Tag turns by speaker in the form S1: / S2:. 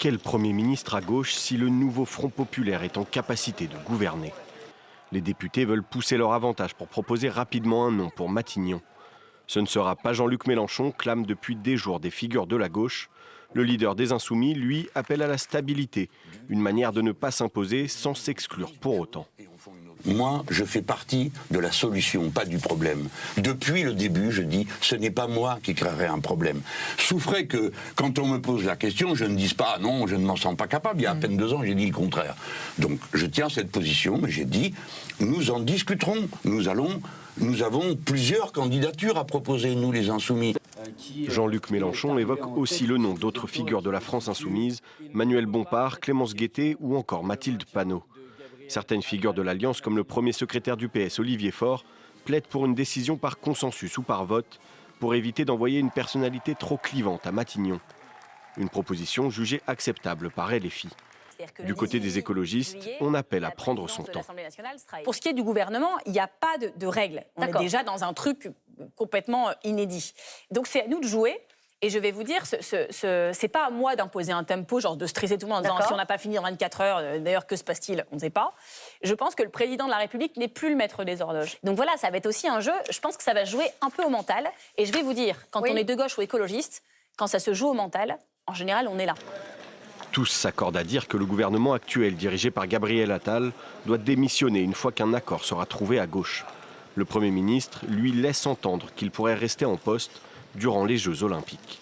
S1: Quel Premier ministre à gauche si le nouveau Front populaire est en capacité de gouverner? Les députés veulent pousser leur avantage pour proposer rapidement un nom pour Matignon. Ce ne sera pas Jean-Luc Mélenchon, clame depuis des jours des figures de la gauche. Le leader des Insoumis, lui, appelle à la stabilité, une manière de ne pas s'imposer sans s'exclure pour autant.
S2: Moi, je fais partie de la solution, pas du problème. Depuis le début, je dis, ce n'est pas moi qui créerai un problème. Souffrez que, quand on me pose la question, je ne dise pas, non, je ne m'en sens pas capable. Il y a à peine 2 ans, j'ai dit le contraire. Donc, je tiens cette position, mais j'ai dit, nous en discuterons. Nous avons plusieurs candidatures à proposer, nous, les Insoumis.
S1: Jean-Luc Mélenchon évoque aussi le nom d'autres figures de la France insoumise, Manuel Bompard, Clémence Guettet ou encore Mathilde Panot. Certaines figures de l'Alliance, comme le premier secrétaire du PS, Olivier Faure, plaident pour une décision par consensus ou par vote, pour éviter d'envoyer une personnalité trop clivante à Matignon. Une proposition jugée acceptable par LFI. Du côté des écologistes, on appelle à prendre son temps.
S3: Pour ce qui est du gouvernement, il n'y a pas de règles. On est déjà dans un truc complètement inédit. Donc c'est à nous de jouer. Et je vais vous dire, c'est pas à moi d'imposer un tempo, genre de stresser tout le monde en disant si on n'a pas fini en 24 heures, d'ailleurs que se passe-t-il, on ne sait pas. Je pense que le président de la République n'est plus le maître des horloges. Donc voilà, ça va être aussi un jeu, je pense que ça va jouer un peu au mental. Et je vais vous dire, quand on est de gauche ou écologiste, quand ça se joue au mental, en général, on est là.
S1: Tous s'accordent à dire que le gouvernement actuel, dirigé par Gabriel Attal, doit démissionner une fois qu'un accord sera trouvé à gauche. Le Premier ministre, lui, laisse entendre qu'il pourrait rester en poste durant les Jeux Olympiques.